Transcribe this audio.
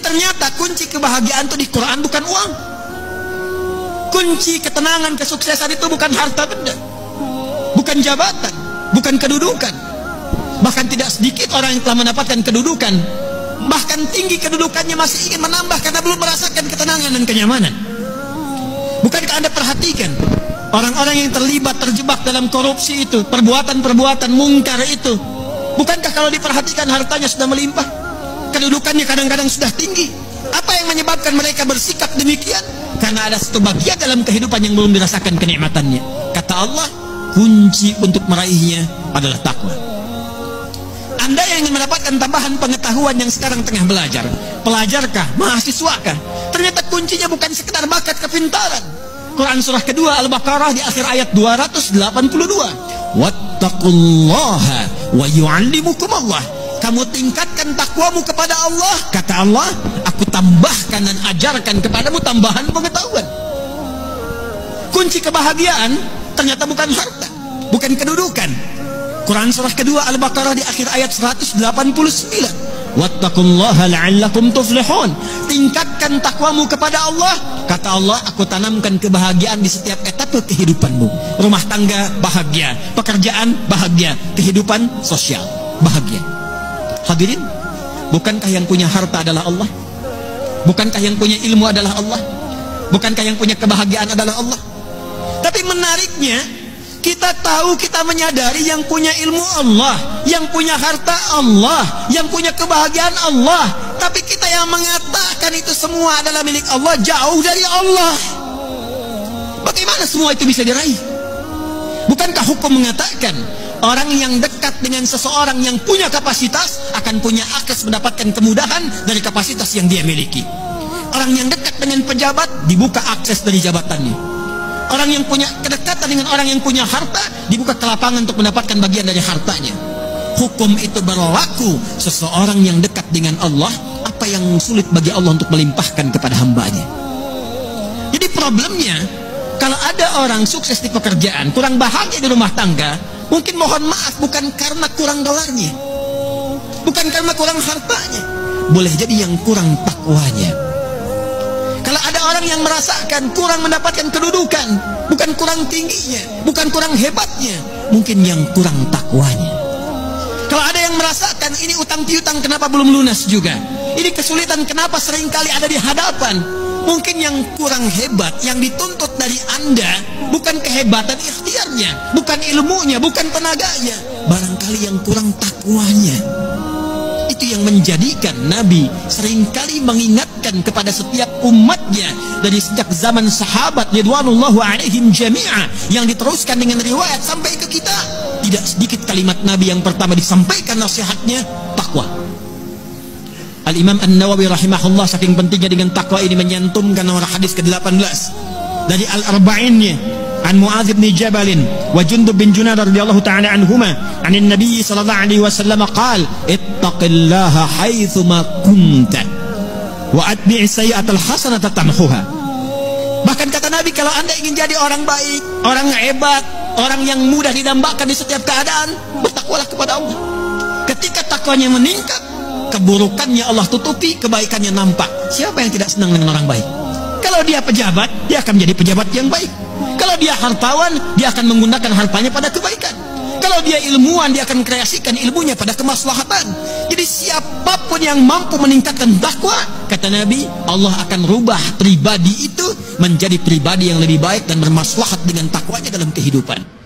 Ternyata kunci kebahagiaan itu di Quran bukan uang. Kunci ketenangan, kesuksesan itu bukan harta benda, bukan jabatan, bukan kedudukan. Bahkan tidak sedikit orang yang telah mendapatkan kedudukan, bahkan tinggi kedudukannya, masih ingin menambah karena belum merasakan ketenangan dan kenyamanan. Bukankah Anda perhatikan orang-orang yang terjebak dalam korupsi itu, perbuatan-perbuatan mungkar itu? Bukankah kalau diperhatikan hartanya sudah melimpah, kedudukannya kadang-kadang sudah tinggi? Apa yang menyebabkan mereka bersikap demikian? Karena ada satu bagian dalam kehidupan yang belum dirasakan kenikmatannya. Kata Allah, kunci untuk meraihnya adalah takwa. Anda yang ingin mendapatkan tambahan pengetahuan yang sekarang tengah belajar, pelajarkah, mahasiswakah? Ternyata kuncinya bukan sekedar bakat kepintaran. Quran surah kedua Al-Baqarah di akhir ayat 282. Wattaqullaha wa yu'allimukumullah. Kamu tingkatkan takwamu kepada Allah. Kata Allah, aku tambahkan dan ajarkan kepadamu tambahan pengetahuan. Kunci kebahagiaan ternyata bukan harta, bukan kedudukan. Quran surah kedua Al-Baqarah di akhir ayat 189. Wattaqullaha la'allakum tuflihun. Tingkatkan takwamu kepada Allah. Kata Allah, aku tanamkan kebahagiaan di setiap etapa kehidupanmu. Rumah tangga bahagia, pekerjaan bahagia, kehidupan sosial bahagia. Hadirin, bukankah yang punya harta adalah Allah? Bukankah yang punya ilmu adalah Allah? Bukankah yang punya kebahagiaan adalah Allah? Tapi menariknya, kita tahu, kita menyadari yang punya ilmu Allah, yang punya harta Allah, yang punya kebahagiaan Allah. Tapi kita yang mengatakan itu semua adalah milik Allah, jauh dari Allah. Bagaimana semua itu bisa diraih? Bukankah hukum mengatakan orang yang dekat dengan seseorang yang punya kapasitas akan punya akses mendapatkan kemudahan dari kapasitas yang dia miliki? Orang yang dekat dengan pejabat dibuka akses dari jabatannya. Orang yang punya kedekatan dengan orang yang punya harta dibuka kelapangan untuk mendapatkan bagian dari hartanya. Hukum itu berlaku seseorang yang dekat dengan Allah, apa yang sulit bagi Allah untuk melimpahkan kepada hambanya. Jadi problemnya, kalau ada orang sukses di pekerjaan, kurang bahagia di rumah tangga, mungkin mohon maaf bukan karena kurang gelarnya, bukan karena kurang hartanya, boleh jadi yang kurang takwanya. Kalau ada orang yang merasakan kurang mendapatkan kedudukan, bukan kurang tingginya, bukan kurang hebatnya, mungkin yang kurang takwanya. Kalau ada yang merasakan ini utang piutang kenapa belum lunas juga, ini kesulitan kenapa seringkali ada di hadapan, mungkin yang kurang hebat, yang dituntut dari Anda bukan kehebatan ikhtiarnya, bukan ilmunya, bukan tenaganya, barangkali yang kurang takwanya. Itu yang menjadikan Nabi seringkali mengingatkan kepada setiap umatnya dari sejak zaman sahabat ridwanullahu alaihim jami'a, yang diteruskan dengan riwayat sampai ke kita. Tidak sedikit kalimat Nabi yang pertama disampaikan nasihatnya, takwa. Al-Imam An-Nawawi rahimahullah saking pentingnya dengan takwa ini menyantumkan nomor hadis ke-18 dari Al-Arba'innya an Mu'adz bin Jabal wa Jundub bin Junadar radhiyallahu ta'ala anhuma anin Nabi sallallahu alaihi wasallam qala ittaqillaha haitsu ma kunta wa atbi' sayyi'atal hasanata tamhuha. Bahkan kata Nabi, kalau Anda ingin jadi orang baik, orang hebat, orang yang mudah didambakan di setiap keadaan, bertakwalah kepada Allah. Ketika takwanya meningkat, keburukannya Allah tutupi, kebaikannya nampak. Siapa yang tidak senang dengan orang baik? Kalau dia pejabat, dia akan menjadi pejabat yang baik. Kalau dia hartawan, dia akan menggunakan hartanya pada kebaikan. Kalau dia ilmuwan, dia akan kreasikan ilmunya pada kemaslahatan. Jadi siapapun yang mampu meningkatkan takwa, kata Nabi, Allah akan rubah pribadi itu menjadi pribadi yang lebih baik dan bermaslahat dengan takwanya dalam kehidupan.